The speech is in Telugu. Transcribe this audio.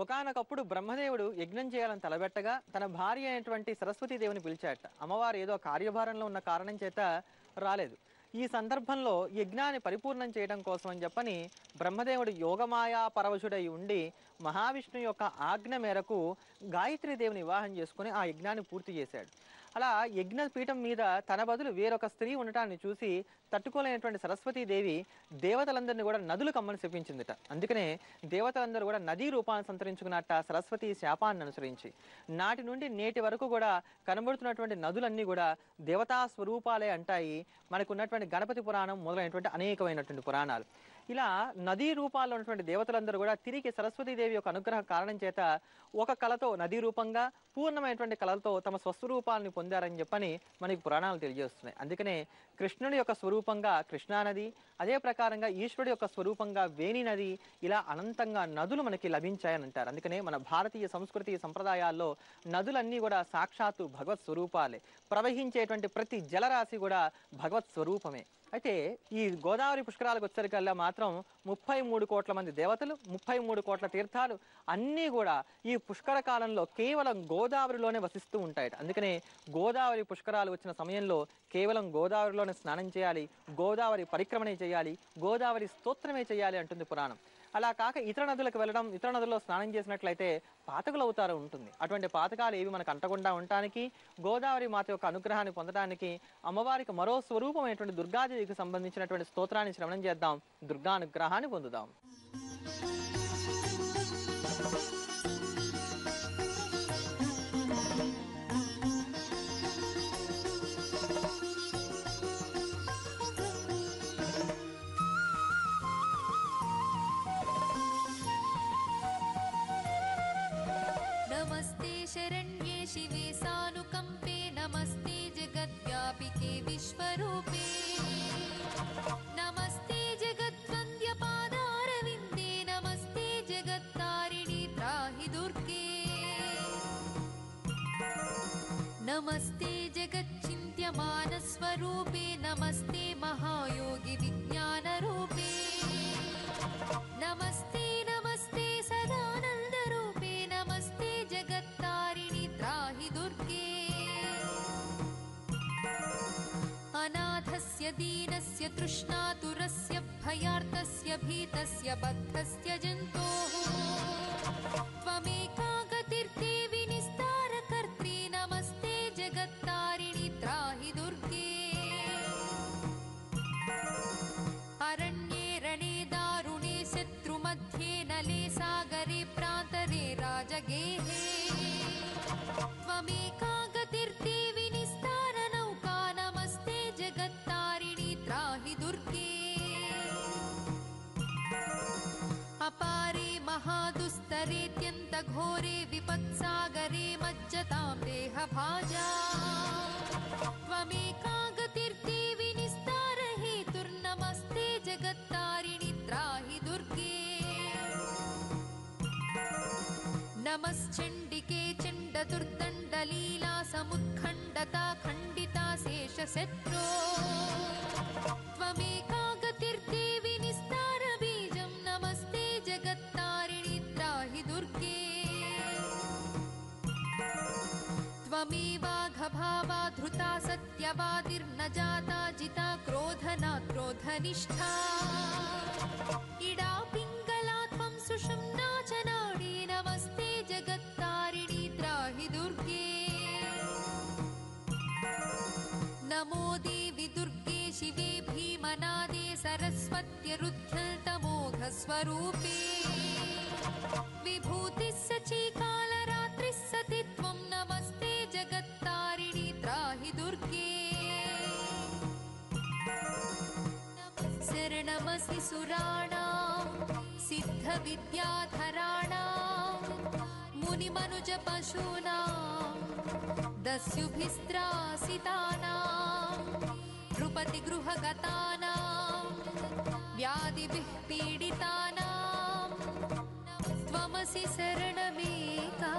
ఒకానొకప్పుడు బ్రహ్మదేవుడు యజ్ఞం చేయాలని తలబెట్టగా తన భార్య అయినటువంటి సరస్వతీదేవిని పిలిచాట. అమ్మవారు ఏదో కార్యభారంలో ఉన్న కారణం చేత రాలేదు. ఈ సందర్భంలో యజ్ఞాన్ని పరిపూర్ణం చేయడం కోసం అని చెప్పని బ్రహ్మదేవుడు యోగమాయా పరవశుడై ఉండి మహావిష్ణువు యొక్క ఆజ్ఞ మేరకు గాయత్రీదేవిని వివాహం చేసుకుని ఆ యజ్ఞాన్ని పూర్తి చేశాడు. అలా యజ్ఞపీఠం మీద తన బదులు వేరొక స్త్రీ ఉండటాన్ని చూసి తట్టుకోలేనటువంటి సరస్వతీదేవి దేవతలందరినీ కూడా నదులు కమ్మని శపించిందిట. అందుకనే దేవతలందరూ కూడా నదీ రూపాన్ని సంతరించుకున్నట్ట సరస్వతి శాపాన్ని అనుసరించి. నాటి నుండి నేటి వరకు కూడా కనబడుతున్నటువంటి నదులన్నీ కూడా దేవతా స్వరూపాలే అంటాయి. మనకు ఉన్నటువంటి గణపతి పురాణం మొదలైనటువంటి అనేకమైనటువంటి పురాణాలు. ఇలా నదీ రూపాల్లో ఉన్నటువంటి దేవతలందరూ కూడా తిరిగి సరస్వతీదేవి యొక్క అనుగ్రహ కారణం చేత ఒక కళతో నదీ రూపంగా పూర్ణమైనటువంటి కళలతో తమ స్వస్వరూపాలని పొందారని చెప్పని మనకి పురాణాలు తెలియజేస్తున్నాయి. అందుకనే కృష్ణుడి యొక్క స్వరూపంగా కృష్ణానది, అదే ప్రకారంగా ఈశ్వరుడి యొక్క స్వరూపంగా వేణి నది, ఇలా అనంతంగా నదులు మనకి లభించాయని అంటారు. అందుకనే మన భారతీయ సంస్కృతి సంప్రదాయాల్లో నదులన్నీ కూడా సాక్షాత్తు భగవత్ స్వరూపాలే. ప్రవహించేటువంటి ప్రతి జలరాశి కూడా భగవత్ స్వరూపమే. అయితే ఈ గోదావరి పుష్కరాలకు వచ్చేసరికల్లా మాత్రం 33 కోట్ల మంది దేవతలు, 33 కోట్ల తీర్థాలు అన్నీ కూడా ఈ పుష్కర కాలంలో కేవలం గోదావరిలోనే వసిస్తూ ఉంటాయట. అందుకనే గోదావరి పుష్కరాలు వచ్చిన సమయంలో కేవలం గోదావరిలోనే స్నానం చేయాలి, గోదావరి పరిక్రమణ చేయాలి, గోదావరి స్తోత్రమే చేయాలి అంటుంది పురాణం. అలా కాక ఇతర నదులకు వెళ్ళడం, ఇతర నదుల్లో స్నానం చేసినట్లయితే పాతకులు అవుతారు ఉంటుంది. అటువంటి పాతకాలు ఏవి మనకు అంటకుండా ఉండటానికి, గోదావరి మాత యొక్క అనుగ్రహాన్ని పొందడానికి అమ్మవారికి మరో స్వరూపమైనటువంటి దుర్గాదేవికి సంబంధించినటువంటి స్తోత్రాన్ని శ్రవణం చేద్దాం, దుర్గా అనుగ్రహాన్ని పొందుదాం. शरण्ये शिवे सानुकंपे नमस्ते जगद्व्यापिके विश्वरूपे नमस्ते जगद्वन्द्य पादारविन्दे नमस्ते जगत्तारिणी त्राहि दुर्गे नमस्ते जगच्चिन्त्यमानस्वरूपे नमस्ते महायोगी विज्ञानरूपे नमस्ते नमस्ते सदानन्दरूपे नमस्ते जगत्तारिणी त्राहि दुर्गे अनाथस्य दीनस्य तृष्णातुरस्य भयार्तस्य भीतस्य बद्धस्य जन्तोः त्वमेका गतिर्देवि निस्तारकर्त्री नमस्ते जगत्तारिणी त्राहि दुर्गे अरण्ये रणे दारुणे शत्रुमध्ये नले सागरे प्रान्तरे राजगेहे त्वमेका गतिर्देवि निस्तारनौका नमस्ते जगत्तारिणी त्राहि दुर्गे अपारे महादुस्तरेत्यन्तघोरे विपत्सागरे मज्जतां देहभाजा त्वमेका गतिर्देवि निस्तारहेतुर्नमस्ते जगत्तारिणी त्राहि दुर्गे नमश्चण्डिके चण्डदुर्दण्डलीला समुत्खण्डता खण्डिता शेषशत्रो त्वमेका गतिर्देवि निस्तारबीजं नमस्ते जगत्तारिणी त्राहि दुर्गे त्वमेवाघभावा धृता सत्यवादिर्न जाता जिता क्रोधना क्रोधनिष्ठा इडा पिङ्गला त्वं सुषुम्ना च नाडी नमस्ते जगत्तारिणी त्राहि दुर्गे नमो देवि दुर्गे शिवे भीमनादे सरस्वत्यरुद्धतमोघस्वरूपे विभूतिः सचीकालरात्रिः सति त्वं नमस्ते जगत्तारिणी त्राहि दुर्गे शरणमसि सुराणां सिद्धविद्याधराणां मुनिमनुजपशूनां दस्युभिस्त्रासितानां नृपतिगृहगतानां व्याधिभिः पीडितानां त्वमसि शरणमेका